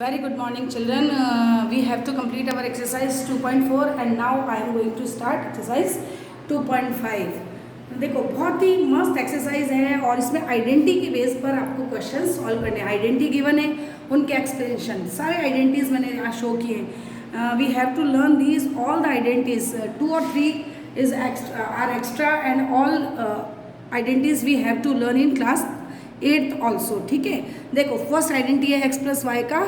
Very good morning children. We have to complete our exercise 2.4 and now I am going to start exercise 2.5. देखो बहुत ही मस्त exercise है और इसमें identity के बेस पर आपको क्वेश्चन सॉल्व करने हैं. आइडेंटिटी गिवन है, उनके एक्सप्लेनेशन सारे आइडेंटिटीज मैंने यहाँ शो किए हैं. We have to learn these all the identities. 2 और 3 is are extra and all identities we have to learn in class 8th also. ठीक है, देखो फर्स्ट आइडेंटिटी है एक्स प्लस वाई का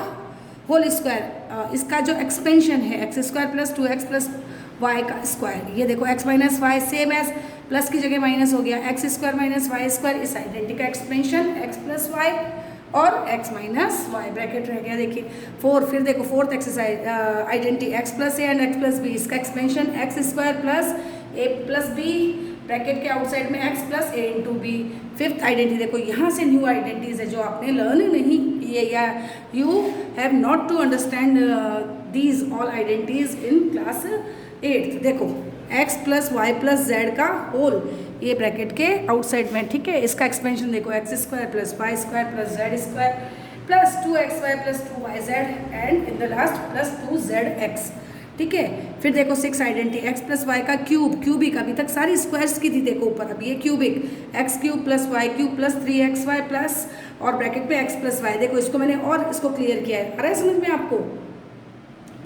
होल स्क्वायर. इसका जो एक्सपेंशन है x square plus 2x plus y का स्क्वायर. ये देखो x minus y same as plus की जगह माइनस हो गया, x square minus Y square. इस आइडेंटिटी का एक्सपेंशन x प्लस वाई और x माइनस वाई ब्रैकेट रह गया. देखिए 4. फिर देखो fourth exercise identity x plus a and x plus b. इसका expansion x square plus a plus b bracket के आउटसाइड में x plus a into b. Fifth identity देखो यहाँ से न्यू आइडेंटिटीज है जो आपने लर्न नहीं किए या you have not to understand these all identities in class 8th. देखो x plus y plus z का होल ये ब्रैकेट के आउटसाइड में. ठीक है, इसका एक्सपेंशन देखो x square plus y square plus z square plus 2xy plus 2yz and in the last plus 2zx. ठीक है, फिर देखो 6 आइडेंटिटी एक्स प्लस वाई का क्यूबिक. अभी तक सारी स्क्वायर्स की थी, देखो ऊपर अब ये cubic x cube plus y cube plus 3xy plus और ब्रैकेट पे एक्स प्लस वाई. देखो इसको मैंने और इसको क्लियर किया है. आ रहा है समझ में आपको?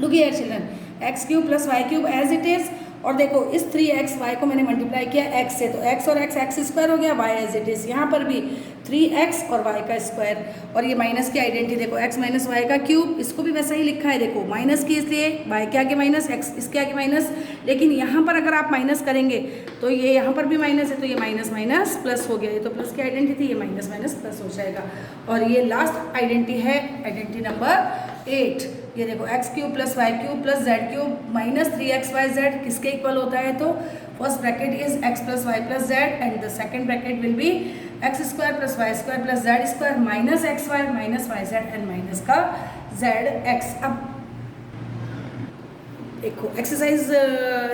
Look here children, x cube plus y cube as it is और देखो इस 3xy को मैंने मल्टीप्लाई किया x से, तो x और x स्क्वायर हो गया, y एज इट इज. यहाँ पर भी 3x और y का स्क्वायर और ये माइनस की आइडेंटिटी देखो x माइनस वाई का क्यूब. इसको भी वैसा ही लिखा है, देखो माइनस की इसलिए y के आगे माइनस x इसके आगे माइनस. लेकिन यहाँ पर अगर आप माइनस करेंगे तो ये यहाँ पर भी माइनस है, तो ये माइनस माइनस प्लस हो गया. ये तो प्लस की आइडेंटिटी थी, ये माइनस माइनस प्लस हो जाएगा. और ये लास्ट आइडेंटिटी है आइडेंटिटी नंबर 8. ये देखो x cube plus y cube plus z cube minus 3xyz किसके इक्वल होता है? तो first bracket is x plus y plus z and the second bracket will be x square plus y square plus z square minus x y minus y z and minus का z x. अब देखो exercise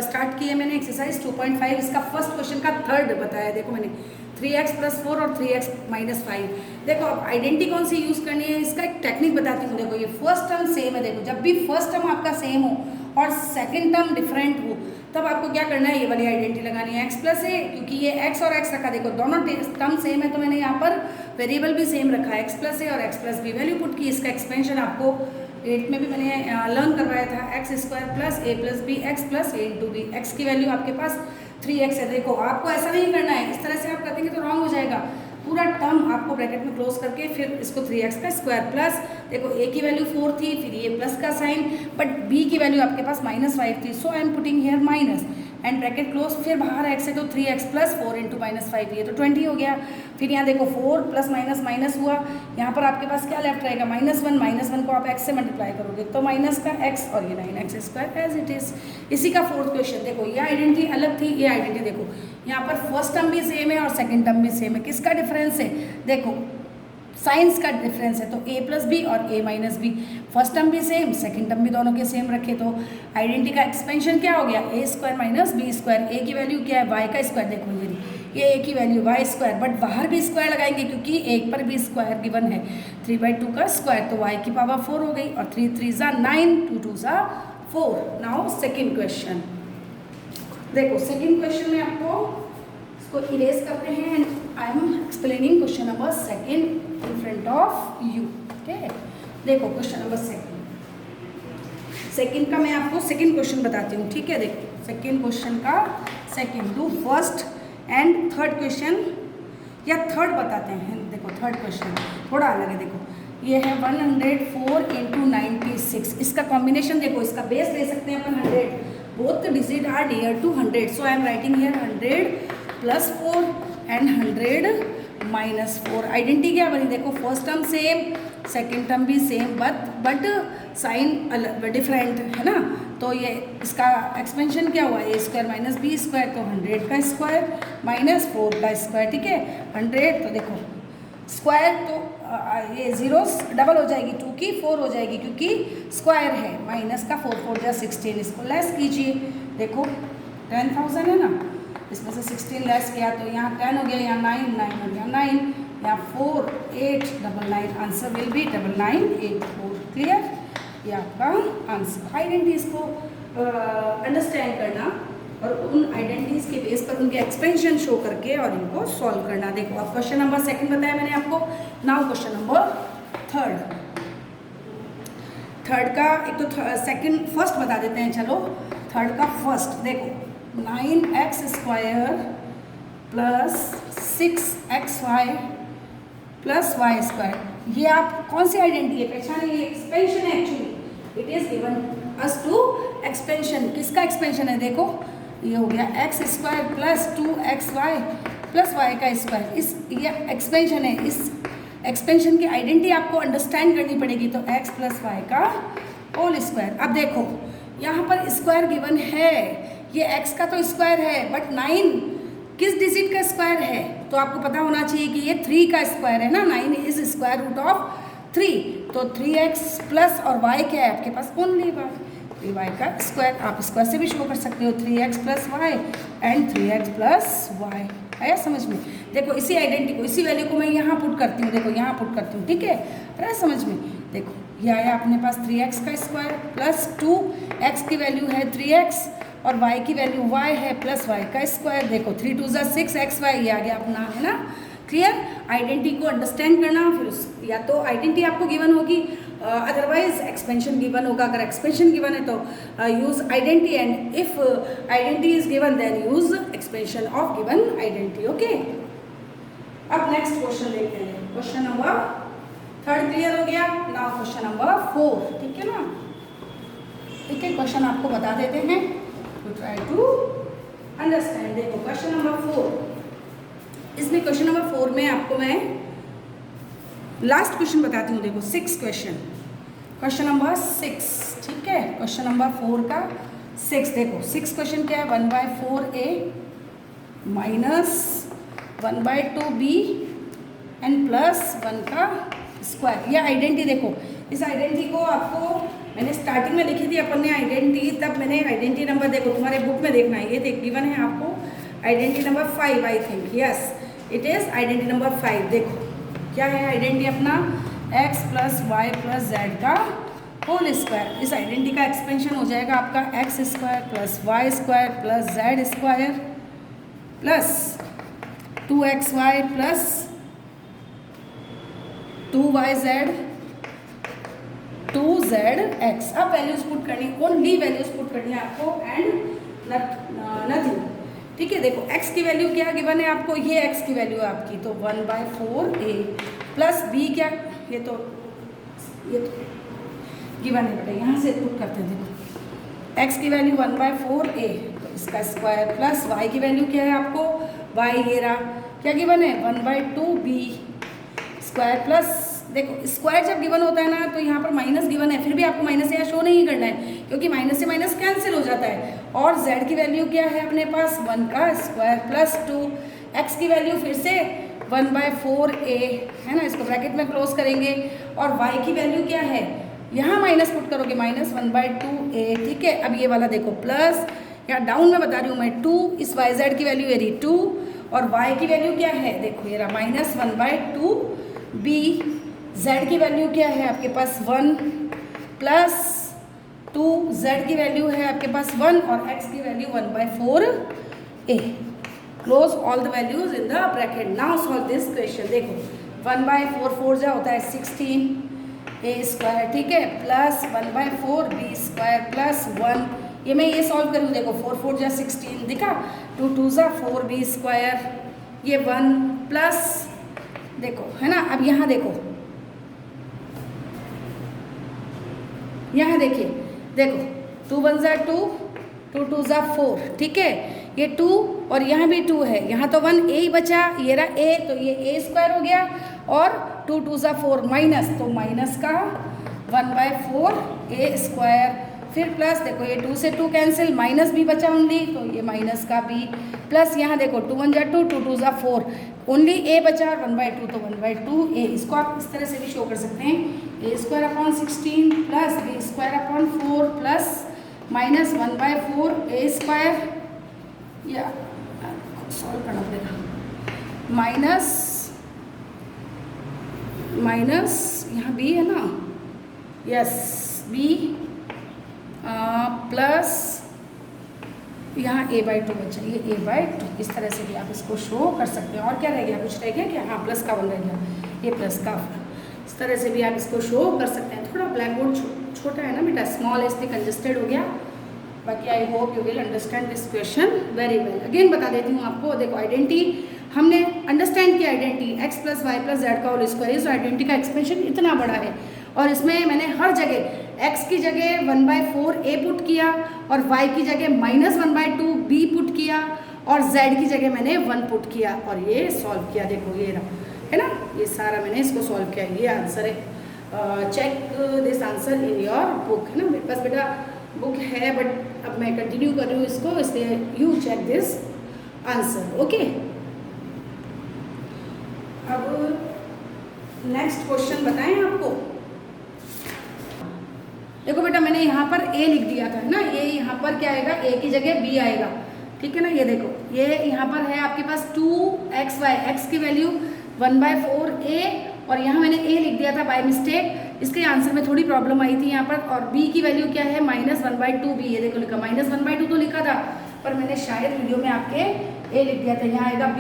start की है मैंने, exercise 2.5. इसका first question का third बताया. देखो मैंने 3x प्लस 4 और 3x माइनस 5. देखो अब आइडेंटिटी कौन सी यूज़ करनी है, इसका एक टेक्निक बताती हूँ. देखो ये फर्स्ट टर्म सेम है. देखो जब भी फर्स्ट टर्म आपका सेम हो और सेकंड टर्म डिफरेंट हो तब आपको क्या करना है, ये वाली आइडेंटिटी लगानी है x प्लस ए. क्योंकि ये x और x रखा, देखो दोनों टर्म सेम है तो मैंने यहाँ पर वेरिएबल भी सेम रखा है, x प्लस ए और x plus b. Value put की. इसका एक्सपेंशन आपको 8 में भी मैंने लर्न करवाया था. X square plus a plus B x plus a into B. X की वैल्यू आपके पास 3x है. देखो आपको ऐसा नहीं करना है, इस तरह से आप करेंगे तो रॉन्ग हो जाएगा. पूरा टर्म आपको ब्रैकेट में क्लोज करके फिर इसको 3x का स्क्वायर प्लस देखो a की वैल्यू 4 थी, फिर ये प्लस का साइन, बट b की वैल्यू आपके पास -5 थी, so I am putting here minus and bracket close. फिर बाहर x है तो 3x प्लस 4 इंटू -5, ये तो 20 हो गया. फिर यहाँ देखो 4 प्लस माइनस माइनस हुआ, यहाँ पर आपके पास क्या लेफ्ट रहेगा -1 को आप x से मल्टीप्लाई करोगे तो माइनस का x और ये 9x square as it is. इसी का फोर्थ क्वेश्चन. देखो ये आइडेंटिटी अलग थी, ये आइडेंटिटी देखो यहाँ पर फर्स्ट टर्म भी सेम है और सेकेंड टर्म भी सेम है. किसका डिफरेंस है? देखो साइंस का डिफरेंस है, तो a प्लस बी और a minus b. First term भी सेम, सेकंड टर्म भी दोनों के सेम रखे तो आइडेंटिटी का एक्सपेंशन क्या हो गया, a square minus b square. a की वैल्यू क्या है, y का स्क्वायर. देखो ये a की वैल्यू y स्क्वायर, बट बाहर भी स्क्वायर लगाएंगे क्योंकि एक पर भी स्क्वायर गिवन है. 3/2 का स्क्वायर तो y की पावर 4 हो गई और 3 3 ज़ा 9 2 2 ज़ा 4. Now second question. देखो सेकेंड क्वेश्चन में आपको इसको इरेज करते हैं and I am explaining question number second in front of you. Okay, देखो क्वेश्चन नंबर सेकेंड का मैं आपको सेकेंड क्वेश्चन बताती हूँ. ठीक है, देखो सेकेंड क्वेश्चन का second do first and third question या थर्ड बताते हैं. देखो थर्ड क्वेश्चन थोड़ा अलग है. देखो ये है 104 इंटू 96. इसका कॉम्बिनेशन देखो, इसका बेस ले सकते हैं अपन 100. Both digit are near to 100, so I am writing here 100 plus 4 and 100 minus 4. Identity क्या बनी? देखो first term same, second term भी सेम, बट साइन अलग डिफरेंट है ना. तो ये इसका एक्सपेंशन क्या हुआ, a square minus b square, तो 100 का स्क्वायर माइनस 4 का स्क्वायर. ठीक है, 100 तो देखो स्क्वायर तो ये जीरोस डबल हो जाएगी, 2 की 4 हो जाएगी क्योंकि स्क्वायर है. माइनस का 4 4 जा 16. इसको लेस कीजिए. देखो 10,000 है ना, इसमें से 16 लेस किया तो यहाँ 10 हो गया, यहाँ 9 हो गया 9, यहाँ 4 8 99. Answer will B 9984. क्लियर? ये आपका आंसर। आइडेंटिटीज को अंडरस्टैंड करना और उन आइडेंटिटीज के बेस पर उनके एक्सपेंशन शो करके और इनको सॉल्व करना। देखो अब क्वेश्चन नंबर 2 बताया मैंने आपको। नाउ क्वेश्चन नंबर 3 का एक तो फर्स्ट बता देते हैं। चलो थर्ड का फर्स्ट देखो, 9x² plus 6xy plus y²। ये आप कौन सी आइडेंटिटी है, पहचाने? ये एक्सपेंशन है actually. It is given us to expansion. किसका एक्सपेंशन है? देखो ये हो गया x² plus 2xy plus y²। इस ये एक्सपेंशन है। इस एक्सपेंशन की आइडेंटिटी आपको अंडरस्टैंड करनी पड़ेगी। तो x प्लस y का होल स्क्वायर। अब देखो यहाँ पर स्क्वायर गिवन है, ये x का तो स्क्वायर है, बट 9 किस डिजिट का स्क्वायर है? तो आपको पता होना चाहिए कि ये 3 का स्क्वायर है ना। 9 इज स्क्वायर रूट ऑफ 3। तो 3x प्लस और y क्या है आपके पास? Only y। y का स्क्वायर आप स्क्वायर से भी शो कर सकते हो, 3x plus y and 3x plus y। आया समझ में? देखो इसी आइडेंटिटी को, इसी वैल्यू को मैं यहाँ पुट करती हूँ। देखो यहाँ पुट करती हूँ, ठीक है? आया समझ में? देखो ये आया अपने पास 3x का स्क्वायर प्लस 2x की वैल्यू है 3x और y की वैल्यू y है प्लस y का स्क्वायर। देखो 3 2 ज़ा 6xy, ये आ गया अपना, है ना? क्लियर? आइडेंटिटी को अंडरस्टैंड करना। फिर या तो आइडेंटिटी आपको गिवन होगी, अदरवाइज एक्सपेंशन गिवन होगा। अगर एक्सपेंशन गिवन है तो use identity, and if identity is given then use expansion of given identity. Okay, अब नेक्स्ट क्वेश्चन देखते हैं। क्वेश्चन नंबर 3 क्लियर हो गया। नाउ क्वेश्चन नंबर 4, ठीक है ना? ठीक है, क्वेश्चन आपको बता देते हैं टू ट्राई टू अंडरस्टैंड। देखो क्वेश्चन नंबर 4, इसमें क्वेश्चन नंबर 4 में आपको मैं लास्ट क्वेश्चन बताती हूँ। देखो 6 क्वेश्चन नंबर 6, ठीक है? क्वेश्चन नंबर 4 का 6। देखो 6 क्वेश्चन क्या है? 1/4a minus 1/2b and plus 1 का स्क्वायर। यह आइडेंटिटी देखो, इस आइडेंटिटी को आपको मैंने स्टार्टिंग में लिखी थी अपन ने आइडेंटिटी, तब मैंने आइडेंटिटी नंबर देखो तुम्हारे बुक में देखना है। ये गिवन है आपको identity number 5 I think. Yes it is identity number 5। देखो क्या है आइडेंटिटी अपना? x plus y plus z का होल स्क्वायर। इस आइडेंटिटी का एक्सपेंशन हो जाएगा आपका x² plus y² plus z² plus 2xy plus 2yz 2zx। अब वैल्यूज पुट करनी, ओनली वैल्यूज पुट करनी है आपको एंड नथिंग, ठीक है? देखो x की वैल्यू क्या गिवन है आपको? ये x की वैल्यू है आपकी, तो 1/4a प्लस b क्या, ये तो गिवन है बेटा, यहाँ से पुट करते हैं। देखो x की वैल्यू 1/4a, तो इसका स्क्वायर प्लस y की वैल्यू क्या है आपको? y ये रहा, क्या गिवन है? 1/2b स्क्वायर प्लस, देखो स्क्वायर जब गिवन होता है ना तो यहाँ पर माइनस गिवन है, फिर भी आपको माइनस यहाँ शो नहीं करना है क्योंकि माइनस से माइनस कैंसिल हो जाता है। और z की वैल्यू क्या है अपने पास? 1 का स्क्वायर प्लस 2, x की वैल्यू फिर से 1/4a है ना, इसको ब्रैकेट में क्लोज करेंगे। और y की वैल्यू क्या है? यहाँ माइनस पुट करोगे, माइनस 1/2a, ठीक है? अब ये वाला देखो प्लस, यहाँ डाउन में बता रही हूँ मैं 2, इस yz की वैल्यू ये रही 2 और y की वैल्यू क्या है? देखो ये रहा माइनस 1/2b। z की वैल्यू क्या है आपके पास? 1 प्लस 2, z की वैल्यू है आपके पास 1 और x की value 1/4a। Close all the values in the bracket. Now solve this question. देखो 1/4 4 जा होता है 16a², ठीक है? प्लस 1/4b² प्लस 1, ये मैं ये सॉल्व करूँ। देखो 4 4 जा 16 दिखा, 2 2 जा 4b², ये 1 प्लस, देखो है ना? अब यहाँ देखो, यहाँ देखिए, देखो 2 1 जा 2, 2 2 जा 4, ठीक है? ये 2 और यहाँ भी 2 है, यहाँ तो 1 a ही बचा, ये रहा a, तो ये a² हो गया और 2 2 जा 4 माइनस, तो माइनस का 1/4a², फिर प्लस, देखो ये 2 से 2 कैंसिल, माइनस भी बचा ओनली, तो ये माइनस का b प्लस, यहाँ देखो 2 1 जा 2, 2 2 जा 4, ओनली a बचा और 1/2, तो 1/2a। इसको आप इस तरह से भी शो कर सकते हैं, a² plus b²/4 plus minus 1/4a², या सॉल्व करना पड़ेगा, माइनस यहाँ b है ना, यस बी प्लस यहाँ a/2 बचा, ये a/2, इस तरह से भी आप इसको शो कर सकते हैं। और क्या रह गया, कुछ रह गया क्या? हाँ, प्लस का 1 रह गया, ये प्लस का 1। इस तरह से भी आप इसको शो कर सकते हैं। थोड़ा ब्लैक बोर्ड छोटा है ना बेटा, स्मॉल है, इसलिए कंजेस्टेड हो गया। बाकी I hope you will understand this question very well. Again बता देती हूँ आपको, देखो आइडेंटिटी हमने अंडरस्टैंड किया, आइडेंटिटी x + y + z का होल स्क्वायर। इस आइडेंटिटी का एक्सपेंशन इतना बड़ा है और इसमें मैंने हर जगह x की जगह 1/4 a पुट किया और y की जगह -1/2 b पुट किया और z की जगह मैंने 1 पुट किया और ये सॉल्व किया। देखो ये रहा, है ना, ये सारा मैंने इसको सॉल्व किया। ये आंसर है। Check this answer in your book, है ना। मेरे पास बेटा बुक है बट अब मैं कंटिन्यू कर रही हूँ इसको, इसलिए you check this answer, okay. अब नेक्स्ट क्वेश्चन बताएं आपको। देखो बेटा मैंने यहाँ पर a लिख दिया था, है ना, ये यहाँ पर क्या आएगा, a की जगह b आएगा, ठीक है ना। ये देखो ये यहाँ पर है आपके पास 2xy, x की वैल्यू 1/4 a और यहाँ मैंने a लिख दिया था बाय मिस्टेक, इसके आंसर में थोड़ी प्रॉब्लम आई थी यहाँ पर। और b की वैल्यू क्या है, -1/2 b, ये देखो लिखा -1/2 तो लिखा था पर मैंने शायद वीडियो में आपके a लिख दिया था, यहाँ आएगा b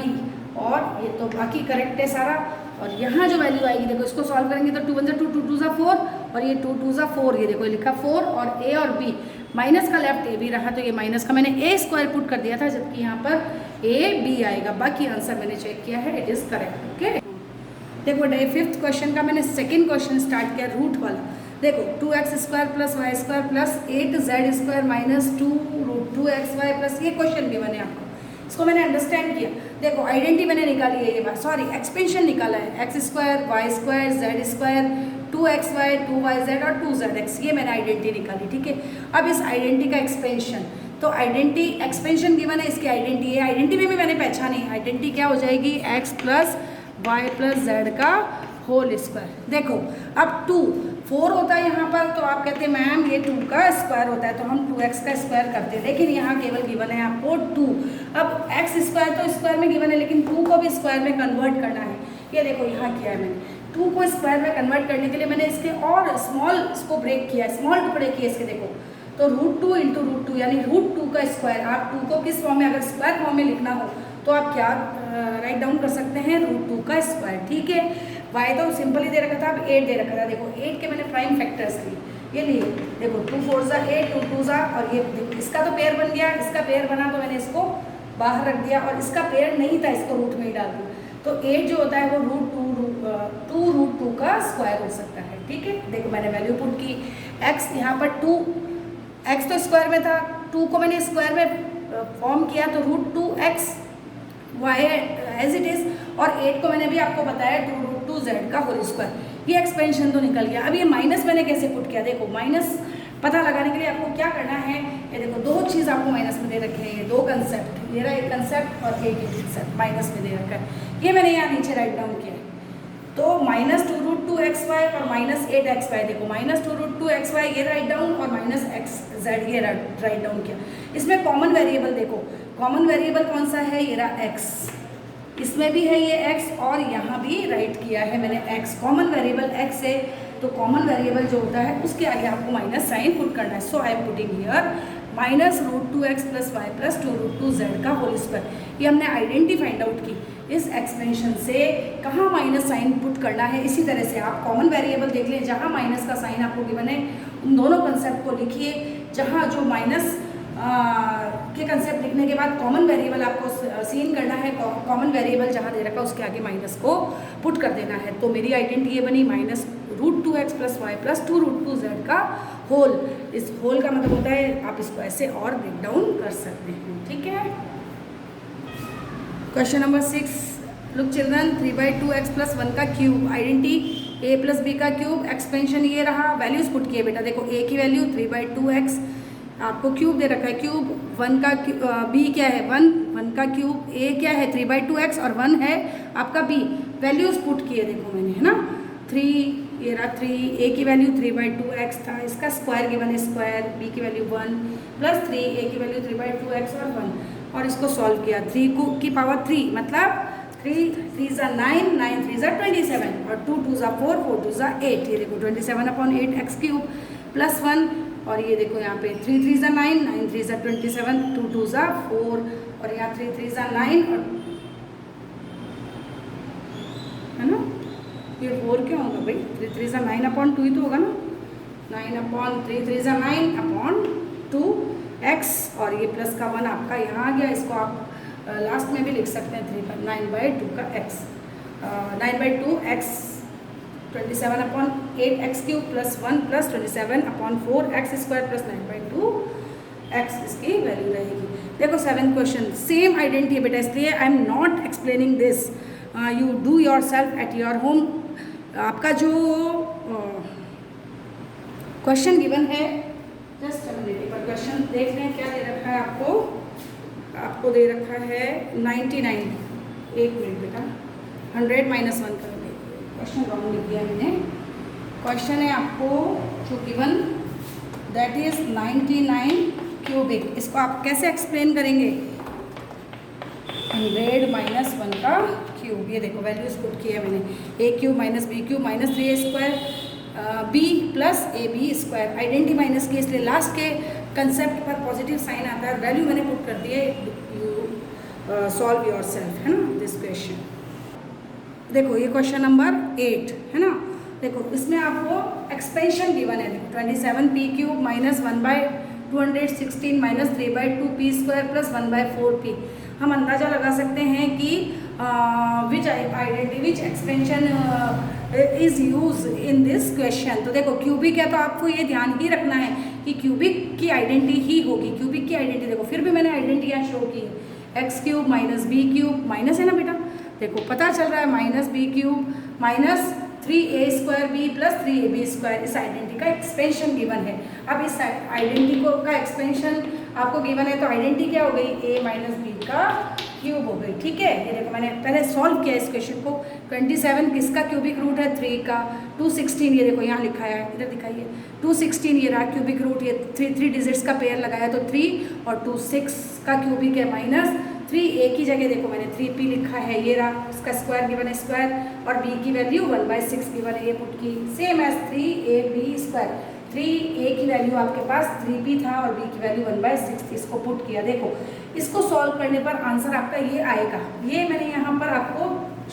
और ये तो बाकी करेक्ट है सारा। और यहाँ जो वैल्यू आएगी देखो, इसको सॉल्व करेंगे तो 2 × 1 = 2, 2 × 2 = 4 और ये 2 × 2 = 4, ये देखो लिखा 4 और a और b, माइनस का लेफ्ट a भी रहा तो ये माइनस का मैंने a² पुट कर दिया था, जबकि यहाँ पर a b आएगा। बाकी आंसर मैंने चेक किया है, इट इज़ करेक्ट, ओके। देखो बेटा 5th क्वेश्चन का मैंने सेकेंड क्वेश्चन स्टार्ट किया, रूट वाला। देखो 2x² + y² + 8z² - 2 √2xy + ये क्वेश्चन भी बने आपको, इसको मैंने अंडरस्टैंड किया। देखो आइडेंटिटी मैंने निकाली है, ये बात सॉरी एक्सपेंशन निकाला है, x² y² z², 2xy 2yz और 2zx, ये मैंने आइडेंटिटी निकाली, ठीक है। अब इस आइडेंटिटी का एक्सपेंशन, तो आइडेंटिटी एक्सपेंशन गिवन है, इसकी आइडेंटिटी है, आइडेंटिटी में भी मैंने पहचानी, आइडेंटिटी क्या हो जाएगी, x + y + z का होल स्क्वायर। देखो अब 2 4 होता है यहाँ पर, तो आप कहते हैं मैम ये 2 का स्क्वायर होता है, तो हम 2x का स्क्वायर करते हैं, लेकिन यहाँ केवल गिवन है आपको 2। अब x² तो स्क्वायर में गिवन है, लेकिन 2 को भी स्क्वायर में कन्वर्ट करना है। ये देखो यहाँ किया है मैंने, 2 को स्क्वायर में कन्वर्ट करने के लिए मैंने इसके और स्मॉल इसको ब्रेक किया है, स्मॉल टुकड़े किए इसके। देखो तो √2 × √2 यानी √2 का स्क्वायर। आप 2 को किस फॉर्म में, अगर स्क्वायर फॉर्म में लिखना हो तो आप क्या राइट डाउन कर सकते हैं, √2 का स्क्वायर, ठीक है। y तो सिंपल ही दे रखा था, अब 8 दे रखा था। देखो 8 के मैंने प्राइम फैक्टर्स लिए, ये लिए, देखो 2 4 ज़ा 8, 2 2 ज़ा, और ये देखो इसका तो पेयर बन गया, इसका पेयर बना तो मैंने इसको बाहर रख दिया, और इसका पेयर नहीं था, इसको रूट में ही डाल दिया। तो 8 जो होता है वो √2 का स्क्वायर हो सकता है, ठीक है। देखो मैंने वैल्यू पुट की, x यहाँ पर 2, x तो स्क्वायर में था, 2 को मैंने स्क्वायर में फॉर्म किया तो √2x y as it is, और 8 को मैंने भी आपको बताया 2√2z का होल स्क्वायर। ये एक्सपेंशन तो निकल गया। अब ये माइनस मैंने कैसे पुट किया, देखो माइनस पता लगाने के लिए आपको क्या करना है, ये देखो 2 चीज़ आपको माइनस में दे रखे हैं, ये 2 कंसेप्ट, ये रहा एक कंसेप्ट और एक कंसेप्ट माइनस में दे रखा है, ये मैंने यहाँ नीचे राइट डाउन किया है। तो -2√2xy और -8xy, देखो -2√2xy ये राइट डाउन और -xz ये राइट डाउन किया। इसमें कॉमन वेरिएबल देखो, कॉमन वेरिएबल कौन सा है, ये रहा x, इसमें भी है ये x और यहाँ भी राइट किया है मैंने x। कॉमन वेरिएबल x है, तो कॉमन वेरिएबल जो होता है उसके आगे आपको माइनस साइन पुट करना है। So I am putting here -√2x + y + 2√2z का होल स्क्वायर। ये हमने आइडेंटिटी फाइंड आउट की, इस एक्सपेंशन से कहाँ माइनस साइन पुट करना है। इसी तरह से आप कॉमन वेरिएबल देख लें, जहाँ माइनस का साइन आपको गिवन है उन दोनों कंसेप्ट को लिखिए, जहाँ जो माइनस के कंसेप्ट लिखने के बाद कॉमन वेरिएबल आपको सीन करना है, कॉमन वेरिएबल जहाँ दे रखा है उसके आगे माइनस को पुट कर देना है। तो मेरी आइडेंटिटी ये बनी -√2x + y + 2√2z का होल। इस होल का मतलब होता है आप इसको ऐसे और ब्रेक डाउन कर सकते हैं, ठीक है। Question number 6, look children, 3/2x + 1 का क्यूब, आइडेंटिटी a + b का क्यूब, एक्सपेंशन ये रहा, वैल्यूज पुट किए बेटा। देखो a की वैल्यू 3/2x, आपको क्यूब दे रखा है, क्यूब 1 का b क्या है 1 का क्यूब, a क्या है 3/2x और 1 है आपका b। वैल्यूज पुट किए देखो मैंने, है ना, 3 ये रहा 3, a की वैल्यू 3/2x था, इसका स्क्वायर गिवन है स्क्वायर, b की वैल्यू 1 + 3, a की वैल्यू 3/2x और 1, और इसको सॉल्व किया 3 की पावर 3 मतलब 3 ज़ा 9, 9 3 ज़ा 27 और 2 2 ज़ा 4, 4 2 ज़ा 8। ये देखो 27/8 एक्स क्यूब प्लस 1, और ये देखो यहाँ पे 3 3 ज़ा 9, 9 3 ज़ा 27, 2 2 ज़ा 4, और यहाँ 3 3 ज़ा 9, और है ना, ये 4 क्या होगा भाई, 3 3 ज़ा 9/2 ही तो होगा ना, 9/3 3 ज़ा 9/2 एक्स, और ये प्लस का 1 आपका यहाँ आ गया। इसको आप लास्ट में भी लिख सकते हैं 9/2 का x, 9/2 x 27/8 x cube plus 1 plus 27/4 x square plus 9/2 x, इसकी वैल्यू रहेगी। देखो 7th क्वेश्चन सेम आइडेंटिटी है बेटा, इसलिए I am not explaining this, you do your self at your home. आपका जो क्वेश्चन गिवन है, जस्ट पर क्वेश्चन देख लें क्या दे रखा है आपको। आपको दे रखा है 99, एक मिनट बेटा, 100 - 1 करेंगे, क्वेश्चन रॉन्ग लिख दिया मैंने। क्वेश्चन है आपको जो गिवन दैट इज 99 क्यूबिक, इसको आप कैसे एक्सप्लेन करेंगे, 100 - 1 का क्यूब। ये देखो वैल्यूज पुट किया है मैंने, a cube minus b cube minus 3a square b plus ab square, identity minus की, इसलिए लास्ट के कंसेप्ट पर पॉजिटिव साइन आता है, वैल्यू मैंने पुट कर दी है। यू सॉल्व योर सेल्फ, है ना दिस क्वेश्चन। देखो ये क्वेश्चन नंबर 8 है ना, देखो इसमें आपको एक्सपेंशन गिवन है, देखो 27p cube minus 1/216 minus 3/2p square plus 1/4p। हम अंदाज़ा लगा सकते हैं कि which identity which expansion is use in this question. तो देखो क्यूबिक है तो आपको ये ध्यान ही रखना है कि क्यूबिक की आइडेंटिटी ही होगी, क्यूबिक की आइडेंटिटी। देखो फिर भी मैंने आइडेंटिटी यहाँ शो की है, x cube minus b cube minus है ना बेटा, देखो पता चल रहा है minus b cube minus 3a square b plus 3ab square, इस आइडेंटिटी का एक्सपेंशन गिवन है। अब इस आइडेंटिटी को का एक्सपेंशन आपको गिवन है, तो आइडेंटिटी क्या हो गई, a माइनस बी का क्यूब हो गई। ठीक है, ये देखो मैंने पहले सॉल्व किया इस क्वेश्चन को। 27 किसका क्यूबिक रूट है, 3 का। 216 ये देखो यहाँ लिखा है, इधर दिखाइए, 216 ये रहा क्यूबिक रूट, ये 3 डिजिट्स का पेयर लगाया तो 3 और 2 6 का क्यूबिक है माइनस 3, एक ही जगह देखो मैंने 3p लिखा है, ये रहा, इसका स्क्वायर गिवन है स्क्वायर, और b की वैल्यू 1/6 गिवन है, ये पुट की, same as 3ab square. 3a की वैल्यू आपके पास 3p था और b की वैल्यू 1/6 थी, इसको पुट किया। देखो इसको सॉल्व करने पर आंसर आपका ये आएगा, ये मैंने यहाँ पर आपको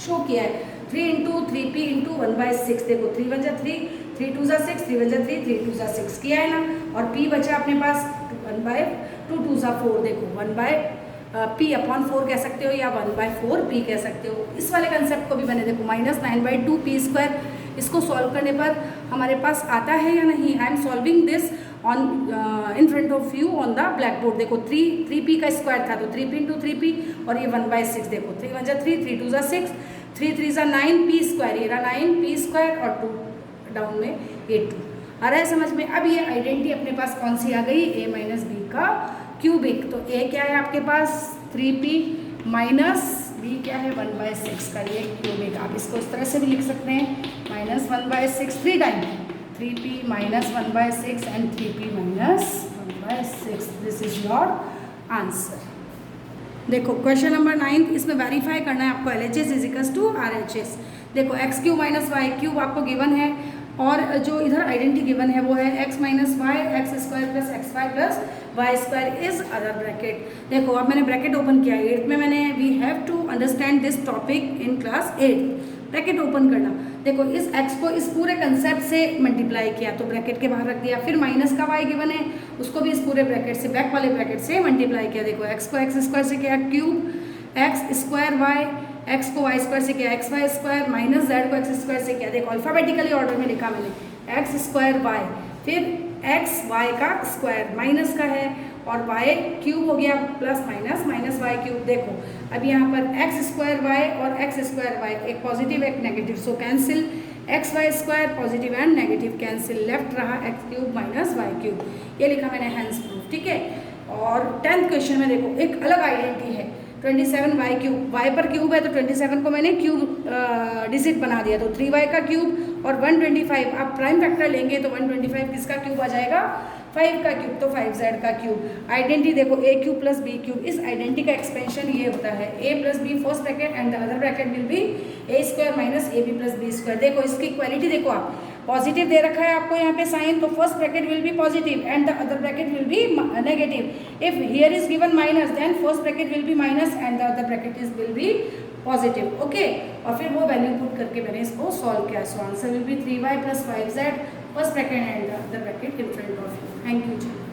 शो किया है, 3 × 3p × 1/6। देखो 3 1 × 3, 3 2 × 6, 3 1 × 3, 3 2 × 6 किया है ना, और p बचा अपने पास 1/2, 2 × 4, देखो 1/p/4 कह सकते हो या 1/4p कह सकते हो। इस वाले कंसेप्ट को भी मैंने देखो माइनस 9/2p स्क्वायर, इसको सॉल्व करने पर हमारे पास आता है या नहीं। I am solving this on in front of you on the black board. देखो 3p का स्क्वायर था तो 3p × 3p, और ये 1/6, देखो 3 1 × 3, 3 2 × 6, 3 3 × 9p स्क्वायर, ये रहा 9p स्क्वायर, और 2 डाउन में ये 2 आ रहा है समझ में। अब ये आइडेंटिटी अपने पास कौन सी आ गई, a माइनस बी का क्यूबिक। तो a क्या है आपके पास 3p माइनस b क्या है 1/6 का, ये क्यूबिक। आप इसको इस तरह से भी लिख सकते हैं, minus 1/6 3 time, 3p minus 1/6 and 3p minus 1/6, this is your answer. देखो क्वेश्चन नंबर 9, इसमें वेरीफाई करना है आपको LHS = RHS। देखो x cube minus Y cube आपको गिवन है, और जो इधर आइडेंटिटी गिवन है वो है x minus y x square plus x y plus y square is other bracket. देखो अब मैंने ब्रैकेट ओपन किया, 8th में मैंने we have to understand this topic in class 8, bracket open करना। देखो इस x को इस पूरे कंसेप्ट से मल्टीप्लाई किया तो ब्रैकेट के बाहर रख दिया, फिर माइनस का y गिवन है उसको भी इस पूरे ब्रैकेट से, बैक वाले ब्रैकेट से मल्टीप्लाई किया। देखो x को एक्स स्क्वायर से किया cube, x square y, x को वाई स्क्वायर से किया x y square, minus z को एक्स स्क्वायर से किया। देखो अल्फाबेटिकली ऑर्डर में लिखा मैंने, एक्स स्क्वायर वाई, फिर एक्स वाई का स्क्वायर माइनस का है, और वाई क्यूब हो गया plus minus minus Y cube. देखो अब यहाँ पर एक्स स्क्वायर वाई और एक्स स्क्वायर वाई, एक पॉजिटिव एक negative, so cancel, x y square positive and negative cancel, left रहा X cube minus Y cube, ये लिखा मैंने हैंस प्रूफ। ठीक है, और 10th क्वेश्चन में देखो एक अलग आइडेंटिटी है, 27y क्यूब, y पर क्यूब है तो 27 को मैंने क्यूब डिजिट बना दिया, तो 3y का क्यूब और 125। आप प्राइम फैक्टर लेंगे तो 125 किसका क्यूब आ जाएगा, 5 का क्यूब तो 5z का क्यूब। आइडेंटिटी देखो a cube plus b cube, इस आइडेंटिटी का एक्सपेंशन ये होता है a plus b first bracket and the other bracket will be a square minus ab plus b square. देखो इसकी इक्वालिटी देखो, आप पॉजिटिव दे रखा है आपको यहाँ पे साइन, तो first bracket will be positive and the other bracket will be negative. If here is given minus then first bracket will be minus and the other bracket is will be positive. Okay, और फिर वो value put करके मैंने इसको solve किया। So answer will be 3y plus 5z first bracket and the other bracket in front of you. Thank you ji.